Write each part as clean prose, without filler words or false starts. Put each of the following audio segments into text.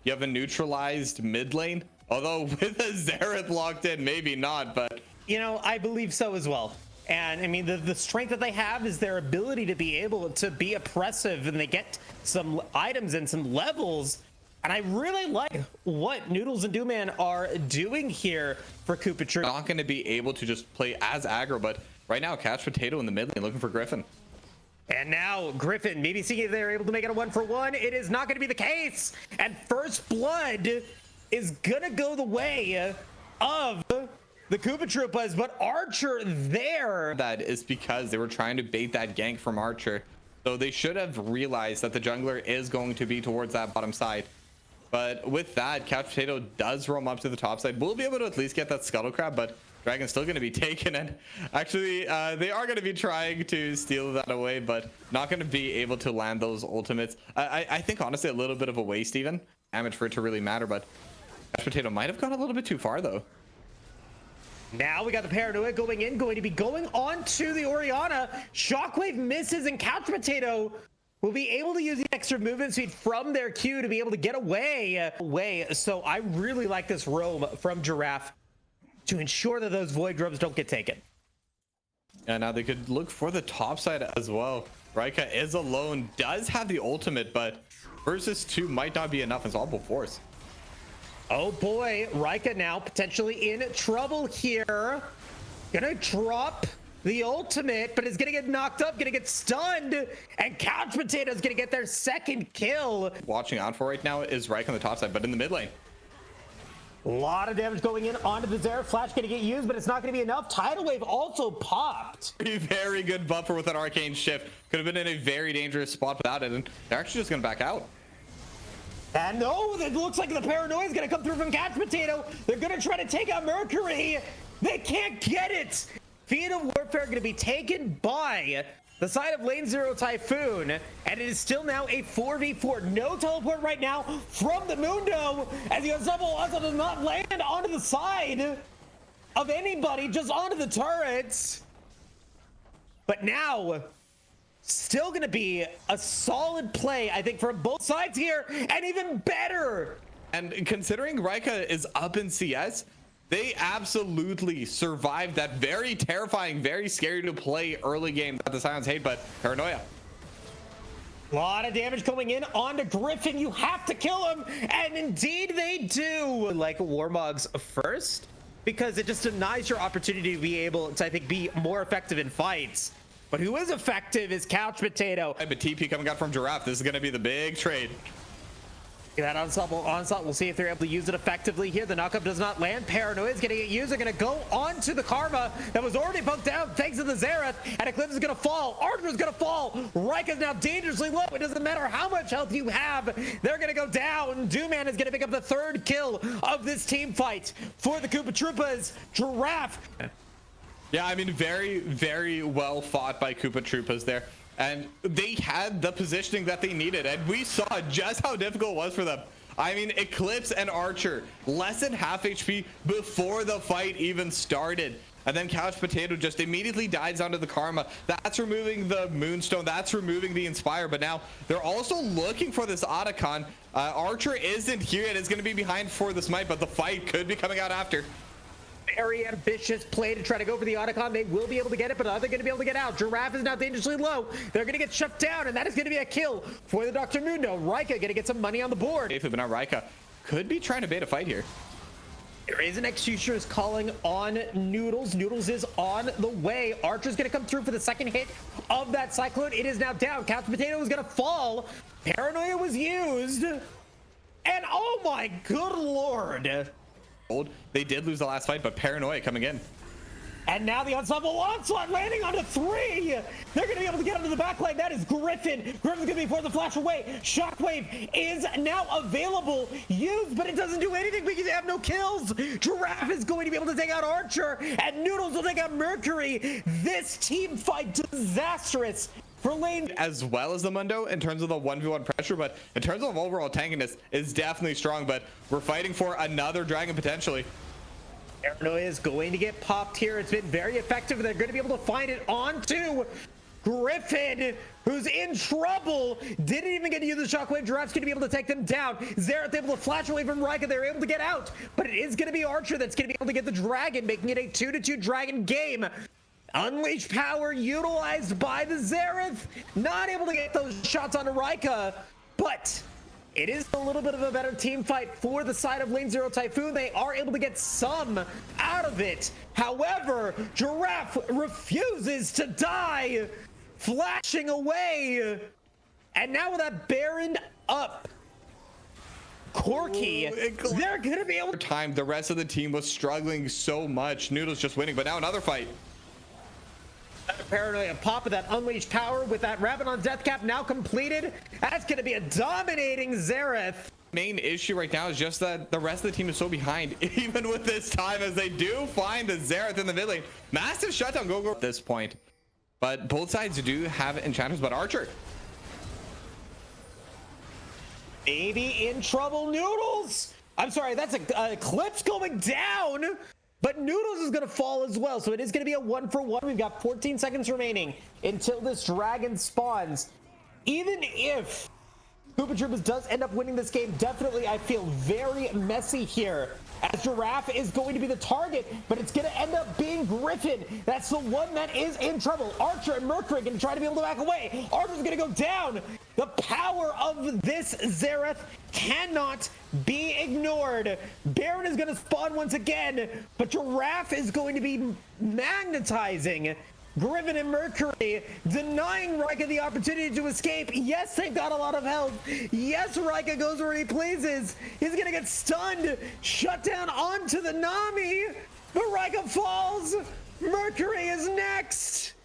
You have a neutralized mid lane, although with a Xerath locked in, maybe not, but you know, I believe so as well. And I mean, the strength that they have is their ability to be able to be oppressive, and they get some items and some levels. And I really like what Noodles and Dooman are doing here for Coopa Troopas. Not going to be able to just play as aggro, but right now, Catch Potato in the mid lane looking for Griffin. And now Griffin, maybe seeing if they're able to make it a 1-for-1. It is not going to be the case. And First Blood is going to go the way of the Coopa Troopas, but Archer there. That is because they were trying to bait that gank from Archer. So they should have realized that the jungler is going to be towards that bottom side. But with that, Couch Potato does roam up to the top side. We'll be able to at least get that Scuttle Crab, but Dragon's still going to be taken. And actually, they are going to be trying to steal that away, but not going to be able to land those ultimates. I think, honestly, a little bit of a waste even. Damage for it to really matter, but Couch Potato might have gone a little bit too far, though. Now we got the Paranoia going in, going to be going on to the Orianna. Shockwave misses, and Couch Potato will be able to use the extra movement speed from their Q to be able to get away. So I really like this roam from Giraffe to ensure that those Void Grubs don't get taken. And now they could look for the top side as well. Rika is alone, does have the ultimate, but versus 2 might not be enough. It's all force. Oh boy, Rika now potentially in trouble here. Gonna drop the ultimate, but is gonna get knocked up, gonna get stunned, and Couch Potato is gonna get their second kill. Watching out for right now is Rika on the top side, but in the mid lane. A lot of damage going in onto the Xerath. Flash gonna get used, but it's not gonna be enough. Tidal Wave also popped. Very good buffer with an arcane shift. Could have been in a very dangerous spot without it, and they're actually just gonna back out. And no, it looks like the Paranoia is gonna come through from Couch Potato. They're gonna try to take out Mercury. They can't get it. Fiend of Warfare gonna be taken by the side of Lane 0 Typhoon, and it is still now a 4v4. No teleport right now from the Mundo, as the Ensemble also does not land onto the side of anybody, just onto the turrets. But now, still going to be a solid play, I think, from both sides here, and even better. And considering Rika is up in CS, they absolutely survived that very terrifying, very scary to play early game that the Silence hate, but Paranoia. A lot of damage going in onto Griffin. You have to kill him, and indeed they do. Like Warmog's first, because it just denies your opportunity to be able to, I think, be more effective in fights. But who is effective is Couch Potato. But TP coming out from Giraffe. This is going to be the big trade. That onslaught, we'll see if they're able to use it effectively here. The knockup does not land. Paranoia is going to get used. They're going to go on to the Karma that was already poked down thanks to the Xerath. And Eclipse is going to fall. Archer is going to fall. Rika is now dangerously low. It doesn't matter how much health you have. They're going to go down. Dooman is going to pick up the third kill of this team fight for the Coopa Troopas. Giraffe. Yeah, I mean, very, very well fought by Coopa Troopas there. And they had the positioning that they needed. And we saw just how difficult it was for them. I mean, Eclipse and Archer, less than half HP before the fight even started. And then Couch Potato just immediately dives onto the Karma. That's removing the Moonstone. That's removing the Inspire. But now they're also looking for this Otacon. Archer isn't here. It is going to be behind for the Smite, but the fight could be coming out after. Very ambitious play to try to go for the Otacon. They will be able to get it, but are they going to be able to get out? Giraffe is now dangerously low. They're going to get shut down, and that is going to be a kill for the Dr. Mundo. Rika going to get some money on the board. But now Rika could be trying to bait a fight here. There is an Executioner's calling on Noodles. Noodles is on the way. Archer's going to come through for the second hit of that Cyclone. It is now down. Couch Potato is going to fall. Paranoia was used. And oh my good lord. They did lose the last fight, but Paranoia coming in. And now the Ensemble Onslaught landing onto 3. They're going to be able to get onto the back line. That is Griffin. Griffin's going to be for the flash away. Shockwave is now available. Used, but it doesn't do anything because they have no kills. Giraffe is going to be able to take out Archer, and Noodles will take out Mercury. This team fight disastrous for lane. As well as the Mundo in terms of the 1v1 pressure, but in terms of overall tankiness is definitely strong, but we're fighting for another dragon potentially. Paranoia is going to get popped here. It's been very effective. They're going to be able to find it onto Griffin, who's in trouble, didn't even get to use the shockwave. Giraffe's going to be able to take them down. Xerath able to flash away from Rika. They're able to get out, but it is going to be Archer that's going to be able to get the dragon, making it a 2-2 dragon game. Unleash power utilized by the Xerath. Not able to get those shots onto Rika, but it is a little bit of a better team fight for the side of Lane Zero Typhoon. They are able to get some out of it. However, Giraffe refuses to die, flashing away. And now with that Baron up, Corky, they're going to be able to... Time, the rest of the team was struggling so much. Noodles just winning, but now another fight. Paranoia pop of that unleashed power with that Rabadon death cap now completed. That's going to be a dominating Xerath. Main issue right now is just that the rest of the team is so behind, even with this time, as they do find the Xerath in the mid lane. Massive shutdown go at this point, but both sides do have enchanters. But Archer maybe in trouble. Noodles, I'm sorry, that's a Eclipse going down. But Noodles is going to fall as well, so it is going to be a 1-for-1. We've got 14 seconds remaining until this dragon spawns. Even if Coopa Troopas does end up winning this game, definitely I feel very messy here, as Giraffe is going to be the target, but it's going to end up being Griffin. That's the one that is in trouble. Archer and Mercury going to try to be able to back away. Archer's going to go down. The power of this Xerath cannot be ignored. Baron is going to spawn once again, but Giraffe is going to be magnetizing Griffin and Mercury, denying Rika the opportunity to escape. Yes, they've got a lot of health. Yes, Rika goes where he pleases. He's going to get stunned, shut down onto the Nami, but Rika falls. Mercury is next.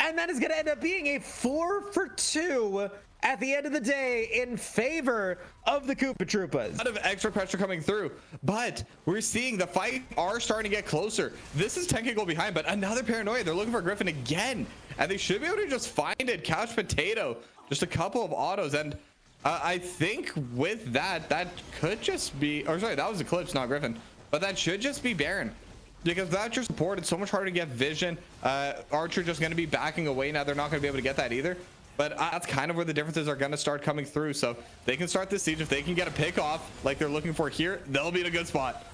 And that is going to end up being a 4-for-2 at the end of the day in favor of the Coopa Troopas. A lot of extra pressure coming through, but we're seeing the fight are starting to get closer. This is 10k goal behind, but another Paranoia. They're looking for Griffin again, and they should be able to just find it. Couch Potato, just a couple of autos, and I think with that could just be, or sorry, that was Eclipse, not Griffin, but that should just be Baron. Because without your support, it's so much harder to get vision. Archer just going to be backing away now. They're not going to be able to get that either. But that's kind of where the differences are going to start coming through. So they can start this siege. If they can get a pick off like they're looking for here, they'll be in a good spot.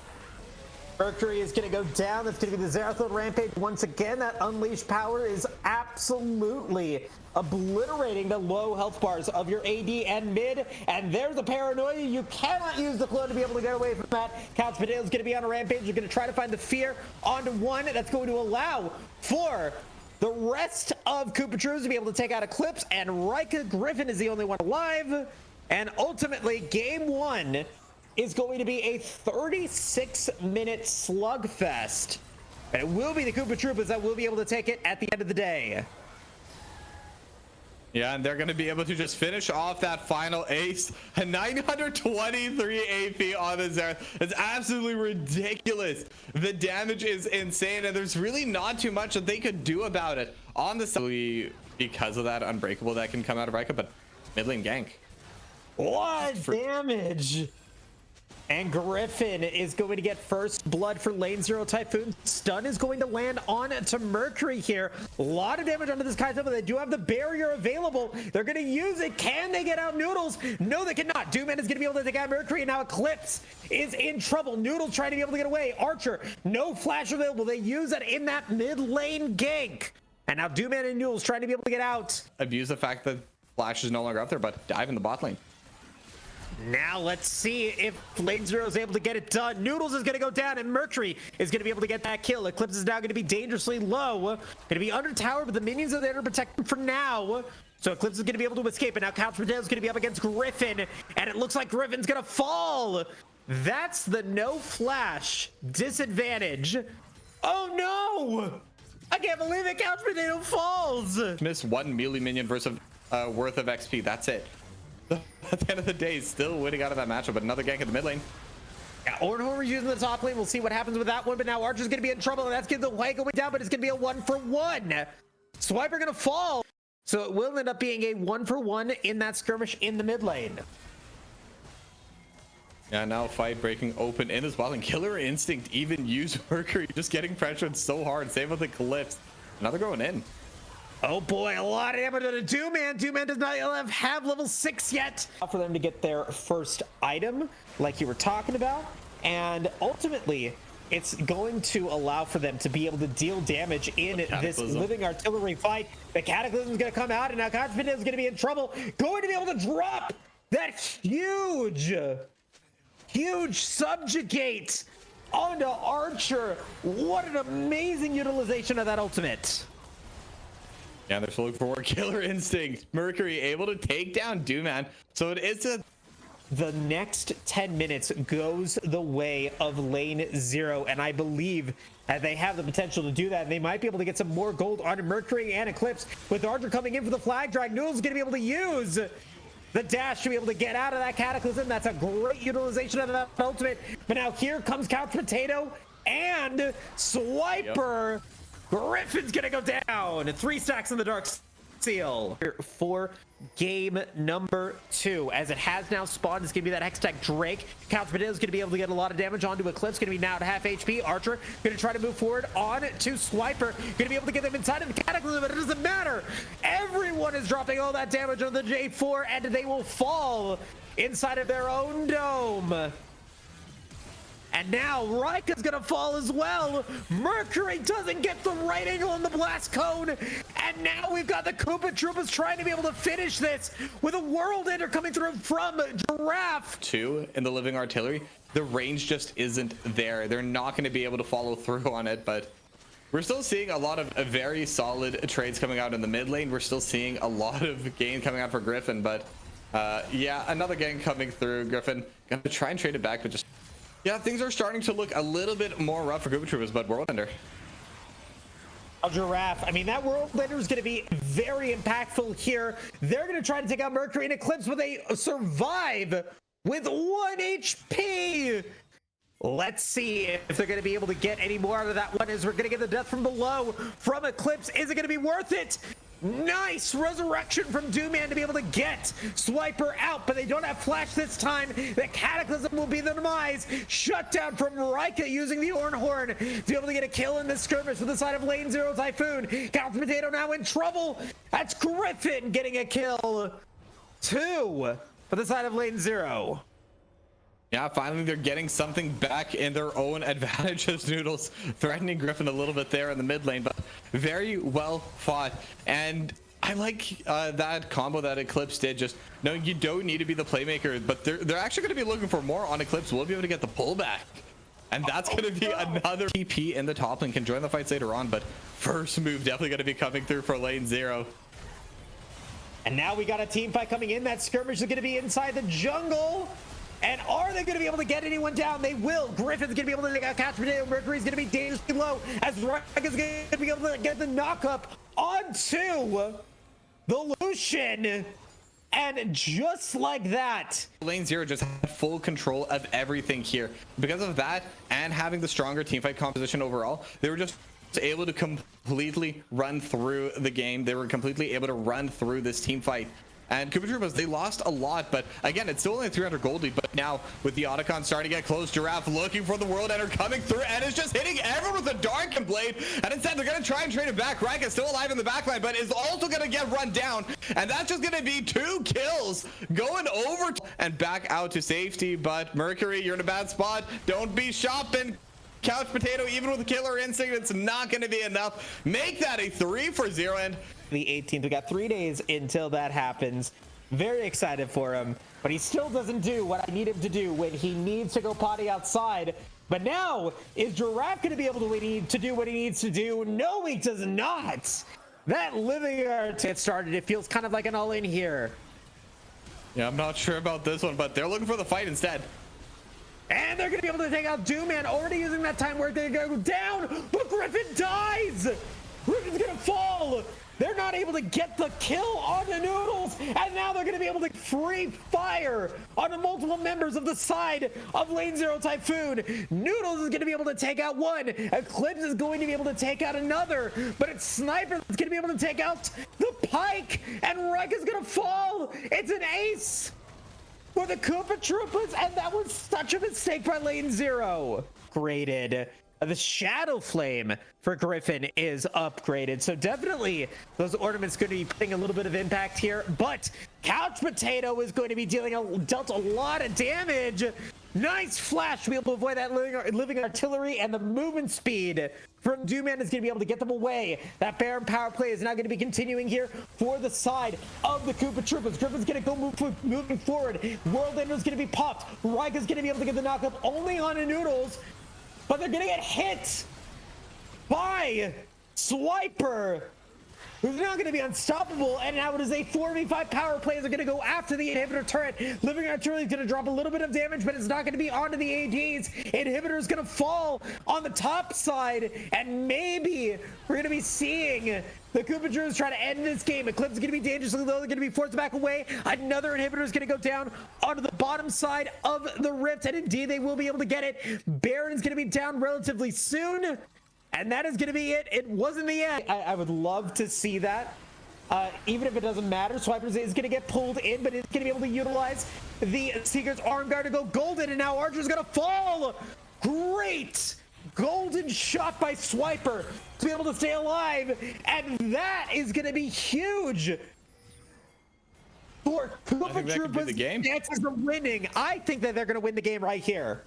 Mercury is going to go down. That's going to be the Xerath Rampage once again. That unleashed power is absolutely obliterating the low health bars of your AD and mid. And there's the Paranoia. You cannot use the clone to be able to get away from that. Couch Potato is going to be on a rampage. You're going to try to find the fear onto one. That's going to allow for the rest of Coopa Troopas to be able to take out Eclipse, and Rika. Griffin is the only one alive. And ultimately, game one is going to be a 36-minute slugfest. And it will be the Coopa Troopas that will be able to take it at the end of the day. Yeah, and they're going to be able to just finish off that final ace. A 923 AP on the Xerath. It's absolutely ridiculous. The damage is insane, and there's really not too much that they could do about it on the side because of that unbreakable that can come out of Rika, but mid lane gank. What damage? And Griffin is going to get first blood for Lane Zero Typhoon. Stun is going to land on to Mercury here. A lot of damage onto this Kaizo, but they do have the barrier available. They're going to use it. Can they get out Noodles? No, they cannot. Doomman is going to be able to take out Mercury, and now Eclipse is in trouble. Noodles trying to be able to get away. Archer, no flash available. They use that in that mid lane gank. And now Doomman and Noodles trying to be able to get out. Abuse the fact that flash is no longer up there, but dive in the bot lane. Now let's see if Lane Zero is able to get it done. Noodles is going to go down, and Mercury is going to be able to get that kill. Eclipse is now going to be dangerously low. Going to be under tower, but the minions are there to protect him for now. So Eclipse is going to be able to escape, and now Couch Potato is going to be up against Griffin, and it looks like Griffin's going to fall. That's the no flash disadvantage. Oh no! I can't believe it. Couch Potato falls. Miss one melee minion versus worth of XP. That's it. At the end of the day, still winning out of that matchup, but another gank in the mid lane. Yeah, Ornhorn using the top lane. We'll see what happens with that one, but now Archer's going to be in trouble, and that's going to wake away down, but it's going to be a 1-for-1. Swiper going to fall, so it will end up being a 1-for-1 in that skirmish in the mid lane. Yeah, now fight breaking open in this bot lane. Killer Instinct even used Mercury, just getting pressured so hard. Same with Eclipse. Another going in. Oh boy, a lot of damage to Dooman. Dooman does not have level 6 yet. For them to get their first item, like you were talking about. And ultimately, it's going to allow for them to be able to deal damage in this living artillery fight. The Cataclysm is going to come out, and now Confident is going to be in trouble. Going to be able to drop that huge subjugate onto Archer. What an amazing utilization of that ultimate. Yeah, they're still looking for more killer instinct. Mercury able to take down Dooman. So it is the next 10 minutes goes the way of lane 0, and I believe that they have the potential to do that, and they might be able to get some more gold on Mercury and Eclipse. With Archer coming in for the flag drag, Noodle's going to be able to use the dash to be able to get out of that Cataclysm. That's a great utilization of that ultimate. But now here comes Couch Potato and Swiper. Yep. Griffin's gonna go down. 3 stacks in the Dark Seal for game number 2. As it has now spawned, it's gonna be that Hextech Drake. Couch Potato's gonna be able to get a lot of damage onto Eclipse. Gonna be now at half HP. Archer gonna try to move forward on to Swiper. Gonna be able to get them inside of the Cataclysm, but it doesn't matter. Everyone is dropping all that damage on the J4, and they will fall inside of their own dome. And now Rika's gonna fall as well. Mercury doesn't get the right angle on the blast cone. And now we've got the Coopa Troopas trying to be able to finish this with a World Ender coming through from Giraffe. 2 in the living artillery. The range just isn't there. They're not going to be able to follow through on it, but we're still seeing a lot of very solid trades coming out in the mid lane. We're still seeing a lot of gain coming out for Griffin, but yeah, another gang coming through. Griffin gonna try and trade it back, but just yeah, things are starting to look a little bit more rough for Coopa Troopas, but World Ender. Giraffe, I mean, that World Ender is going to be very impactful here. They're going to try to take out Mercury and Eclipse, but they survive with 1 HP. Let's see if they're going to be able to get any more out of that one, as we're going to get the death from below from Eclipse. Is it going to be worth it? Nice resurrection from Dooman to be able to get Swiper out, but they don't have flash this time. The Cataclysm will be the demise. Shutdown from Rika using the Horn to be able to get a kill in this skirmish for the side of lane 0 Typhoon. Couch Potato now in trouble. That's Griffin getting a kill. 2 for the side of lane 0. Yeah, finally they're getting something back in their own advantage as Noodles threatening Griffin a little bit there in the mid lane, but very well fought. And I like that combo that Eclipse did. Just knowing you don't need to be the playmaker, but they're actually going to be looking for more on Eclipse. We'll be able to get the pullback, and that's going to be another TP in the top lane. Can join the fights later on, but first move definitely going to be coming through for lane 0. And now we got a team fight coming in. That skirmish is going to be inside the jungle. And are they going to be able to get anyone down? They will. Griffin's going to be able to take out Couch Potato. Mercury's going to be dangerously low, as Rika's going to be able to get the knock-up onto the Lucian. And just like that, lane 0 just had full control of everything here. Because of that, and having the stronger teamfight composition overall, they were just able to completely run through the game. They were completely able to run through this team fight. And Coopa Troopas, they lost a lot, but again, it's still only 300 gold lead. But now with the Otacon starting to get close, Giraffe looking for the World Ender coming through, and is just hitting everyone with a Dark Blade. And instead, they're going to try and trade it back. Rika's still alive in the backline, but is also going to get run down. And that's just going to be 2 kills going over and back out to safety. But Mercury, you're in a bad spot. Don't be shopping. Couch Potato, even with the killer instinct, it's not going to be enough. Make that a 3 for 0. And the 18th, we got 3 days until that happens. Very excited for him, but he still doesn't do what I need him to do when he needs to go potty outside. But now, is Giraffe going to be able to do what he needs to do? No, he does not. That living art gets started. It feels kind of like an all-in here. Yeah, I'm not sure about this one, but they're looking for the fight instead. And they're going to be able to take out Dooman, already using that time where they're going to go down, but Griffin dies! Griffin's going to fall! They're not able to get the kill on the Noodles, and now they're going to be able to free fire on the multiple members of the side of lane 0 Typhoon. Noodles is going to be able to take out one. Eclipse is going to be able to take out another, but it's Sniper that's going to be able to take out the Pike, and Rika's going to fall. It's an ace for the Coopa Troopas, and that was such a mistake by lane 0. Graded The Shadow Flame for Griffin is upgraded. So definitely those ornaments going to be putting a little bit of impact here. But Couch Potato is going to be dealt a lot of damage. Nice flash to be able to avoid that living artillery, and the movement speed from Doomman is going to be able to get them away. That Baron power play is now going to be continuing here for the side of the Coopa Troopas. Griffin's going to go moving forward. World Ender is going to be popped. Rika's going to be able to get the knockup only on the Noodles, but they're going to get hit by Swiper, who's now going to be unstoppable. And now it is a 4v5 power play. They're going to go after the inhibitor turret. Living artillery is going to drop a little bit of damage, but it's not going to be onto the ADs. Inhibitor is going to fall on the top side, and maybe we're going to be seeing the Coopa Troopas try to end this game. Eclipse is going to be dangerously low. They're going to be forced back away. Another inhibitor is going to go down onto the bottom side of the rift, and indeed they will be able to get it. Baron is going to be down relatively soon. And that is going to be it. It wasn't the end. I would love to see that. Even if it doesn't matter, Swipers is going to get pulled in, but it's going to be able to utilize the Seeker's Arm Guard to go golden. And now Archer's going to fall. Great golden shot by Swiper to be able to stay alive. And that is going to be huge for Coopa Troopas' chances of winning. I think that they're going to win the game right here.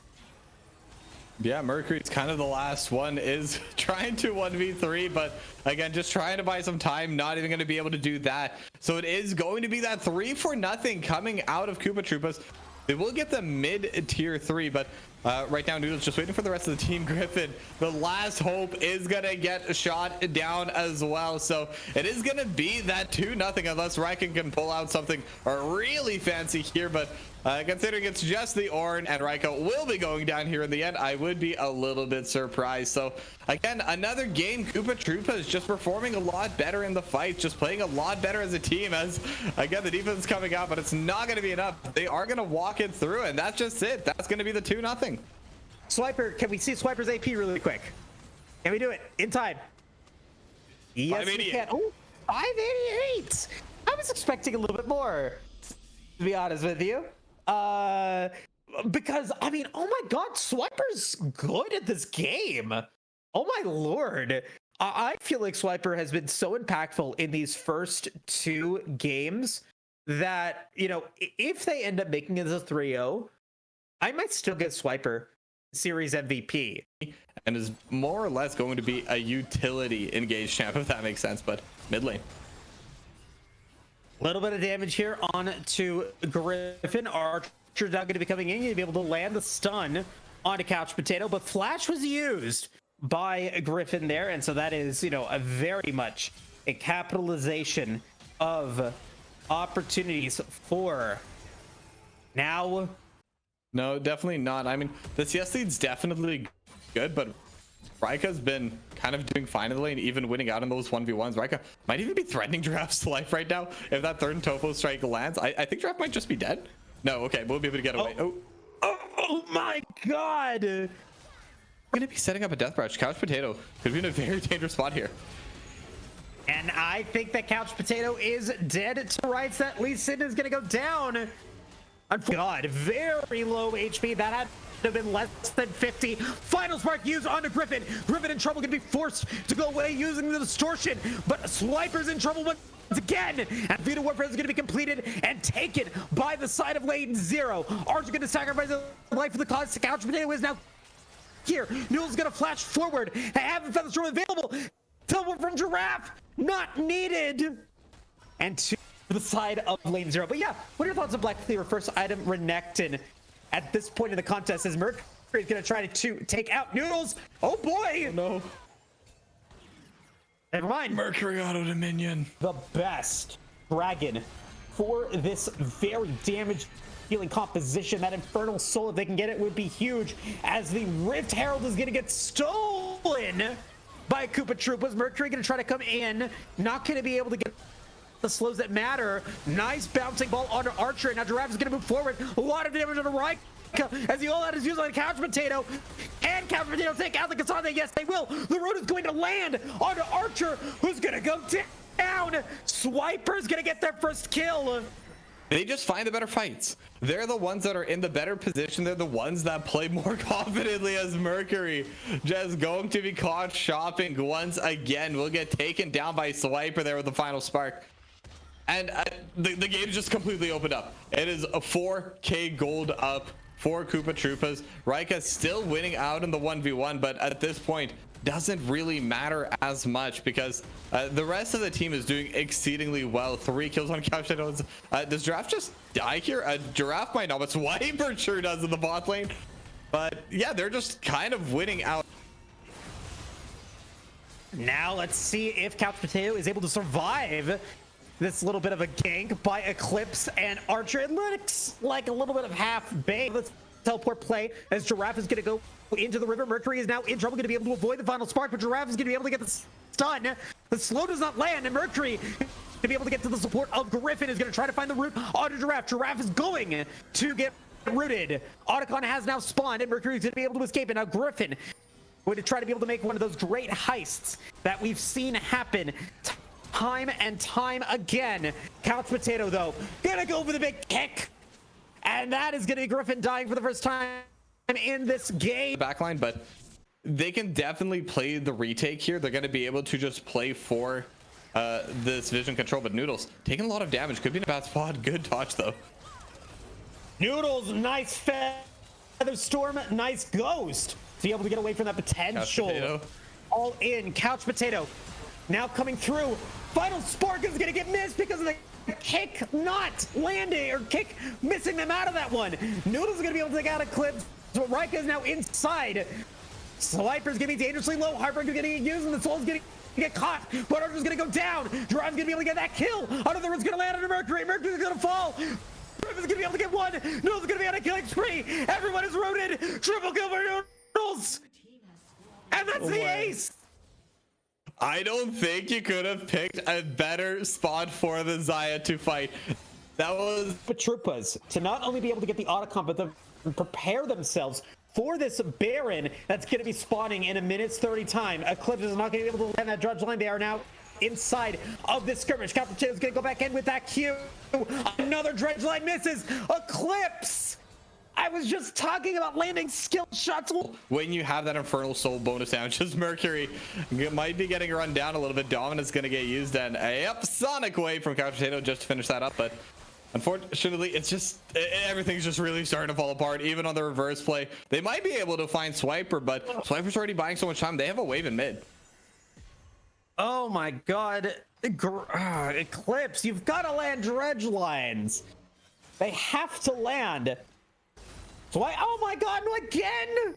Yeah, Mercury's kind of the last one, is trying to 1v3, but again, just trying to buy some time, not even going to be able to do that. So it is going to be that 3-0 coming out of Coopa Troopas. They will get the mid-tier 3, but right now Noodle's just waiting for the rest of the team. Griffin, the last hope, is going to get shot down as well. So it is going to be that 2-0 unless Ryken can pull out something really fancy here. But considering it's just the Ornn and Raika will be going down here in the end, I would be a little bit surprised. So again, another game. Coopa Troopas just performing a lot better in the fight, just playing a lot better as a team, as again the defense is coming out, but it's not going to be enough. They are going to walk it through, and that's just it. That's going to be the 2-0. Swiper, can we see Swiper's AP really quick? Can we do it in time? Yes, we can. Oh, 588. I was expecting a little bit more, to be honest with you. Because I mean, oh my god, Swiper's good at this game. Oh my lord. I feel like Swiper has been so impactful in these first 2 games that, you know, if they end up making it as a 3-0, I might still get Swiper series MVP. And is more or less going to be a utility engaged champ, if that makes sense, but mid lane. A little bit of damage here on to Griffin. Archer now going to be coming in. You'll be able to land the stun onto Couch Potato, but Flash was used by Griffin there, and so that is, you know, a very much a capitalization of opportunities for now. No, definitely not. I mean, the CS lead's definitely good, but Raika's been kind of doing fine in the lane, even winning out in those 1v1s. Raika might even be threatening Giraffe's life right now if that third Topo strike lands. I think Giraffe might just be dead. No, okay, we'll be able to get away. Oh my god! We're gonna be setting up a death rush. Couch Potato could be in a very dangerous spot here. And I think that Couch Potato is dead to rights. That Lee Sin is gonna go down. God, very low HP. That had to have been less than 50. Final spark used onto Griffin. Griffin in trouble, gonna be forced to go away using the distortion, but Swiper's in trouble once again, and Vita Warfare is going to be completed and taken by the side of lane 0. Archer going to sacrifice his life for the cause. Couch Potato is now here. Noodle's going to flash forward. They have the Feather Storm available. Double from Giraffe, not needed. And to the side of lane 0. But yeah, what are your thoughts on Black Cleaver? First item, Renekton. At this point in the contest, as Mercury is going to try to take out Noodles. Oh boy! Oh, no. Never mind. Mercury auto dominion. The best dragon for this very damage dealing composition. That Infernal Soul, if they can get it, would be huge, as the Rift Herald is going to get stolen by Coopa Troopas. Mercury going to try to come in, not going to be able to get the slows that matter. Nice bouncing ball onto Archer. Now Giraffe is going to move forward. A lot of damage on the right, as the all-out is used on Couch Potato. And Couch Potato take out the Kasane. Yes, they will. The road is going to land onto Archer, who's going to go down. Swiper's going to get their first kill. they just find the better fights. They're the ones that are in the better position. They're the ones that play more confidently, as Mercury just going to be caught shopping once again. Will get taken down by Swiper there with the final spark. And the game just completely opened up. It is a 4K gold up for Coopa Troopas. Rika still winning out in the 1v1, but at this point, doesn't really matter as much because the rest of the team is doing exceedingly well. 3 kills on Couch. Does Giraffe just die here? Giraffe might not, but Swiper sure does in the bot lane. But yeah, they're just kind of winning out. Now let's see if Couch Potato is able to survive this little bit of a gank by Eclipse and Archer. It looks like a little bit of half bait. Let's teleport play as Giraffe is going to go into the river. Mercury is now in trouble, going to be able to avoid the final spark, but Giraffe is going to be able to get the stun. The slow does not land, and Mercury to be able to get to the support of Griffin is going to try to find the route onto Giraffe. Giraffe is going to get rooted. Otacon has now spawned, and Mercury is going to be able to escape, and now Griffin going to try to be able to make one of those great heists that we've seen happen time and time again. Couch Potato, though, gonna go for the big kick, and that is gonna be Griffin dying for the first time in this game. Backline, but they can definitely play the retake here. They're gonna be able to just play for this vision control, but Noodles taking a lot of damage. Could be in a bad spot. Good dodge, though. Noodles, nice feather storm, nice ghost to be able to get away from that potential. All in. Couch Potato now coming through. Final spark is gonna get missed because of the kick not landing, or kick missing them out of that one. Noodles is gonna be able to take out a clip. So Rika is now inside. Swiper's gonna be dangerously low. Heartbreak is gonna get used, and the Soul's gonna get caught. But Archer's gonna go down. Drive's gonna be able to get that kill. Another one's gonna land on Mercury. Mercury's gonna fall. Griffin's gonna be able to get one. Noodles is gonna be on a killing spree. Everyone is rooted. Triple kill for Noodles. And that's the ace. I don't think you could have picked a better spot for the Xayah to fight. That was Troopas to not only be able to get the Otacon, but to prepare themselves for this Baron that's going to be spawning in a minute's 30 time. Eclipse is not going to be able to land that dredge line. They are now inside of this skirmish. Couch Potato is going to go back in with that Q. Another dredge line misses. Eclipse! I was just talking about landing skill shots. When you have that Infernal Soul bonus damage, just Mercury might be getting run down a little bit. Dominant's going to get used, and yep, Sonic Wave from Couch Potato just to finish that up. But unfortunately, it's just everything's just really starting to fall apart. Even on the reverse play, they might be able to find Swiper, but Swiper's already buying so much time. They have a wave in mid. Oh my god. Eclipse, you've got to land dredge lines. They have to land. So oh my god, no, again!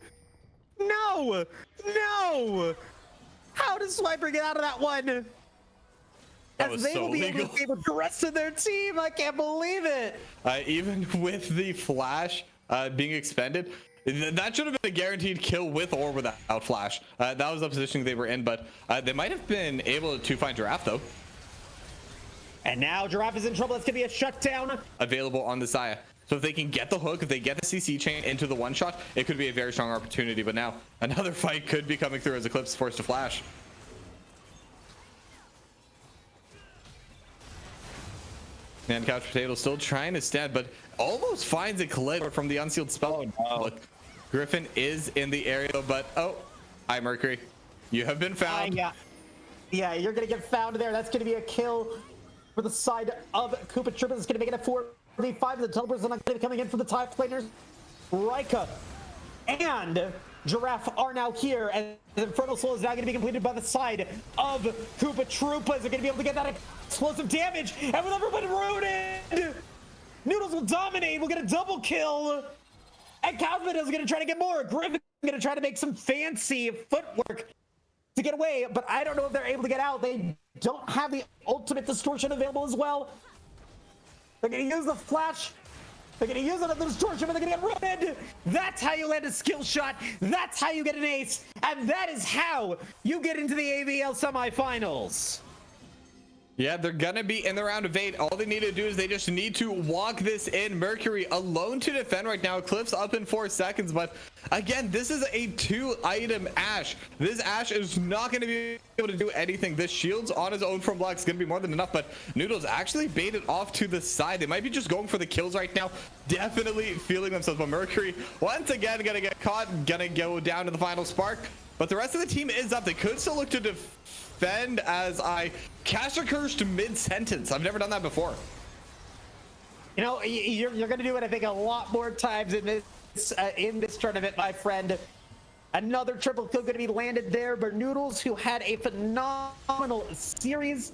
No! No! How does Swiper get out of that one? That was they so will be legal. able to save the rest of their team. I can't believe it. Even with the flash being expended, that should have been a guaranteed kill with or without flash. That was the positioning they were in, but they might have been able to find Giraffe, though. And now Giraffe is in trouble. That's going to be a shutdown. Available on the Xayah. So if they can get the hook, if they get the CC chain into the one shot, it could be a very strong opportunity. But now another fight could be coming through as Eclipse is forced to flash. And Couch Potato still trying to stand, but almost finds Eclipse from the unsealed spell. Oh, no. Look, Griffin is in the area, but hi Mercury, you have been found. Yeah, you're gonna get found there. That's gonna be a kill for the side of Coopa Troopas. It's gonna make it a 4v5. The teleporters are not gonna be coming in for the top laners. Rika and Giraffe are now here, and the Infernal Soul is now going to be completed by the side of Coopa Troopas. They're going to be able to get that explosive damage, and with everybody rooted, Noodles will dominate. We'll get a double kill, and Calvin is going to try to get more. Griffin is going to try to make some fancy footwork to get away, but I don't know if they're able to get out. They don't have the ultimate distortion available as well. They're going to use the flash. They're going to use another distortion, but they're going to get rooted. That's how you land a skill shot. That's how you get an ace. And that is how you get into the AVL semifinals. Yeah, they're gonna be in the round of 8. All they need to do is they just need to walk this in. Mercury alone to defend right now. Cliff's up in 4 seconds, but again, this is a 2-item Ashe. This Ashe is not gonna be able to do anything. This shield's on his own from Black is gonna be more than enough, but Noodles actually baited off to the side. They might be just going for the kills right now. Definitely feeling themselves, but Mercury once again gonna get caught, gonna go down to the final spark. But the rest of the team is up. They could still look to defend as I cast a curse to mid-sentence. I've never done that before. You know, you're going to do it, I think, a lot more times in this tournament, my friend. Another triple kill going to be landed there, but Noodles, who had a phenomenal series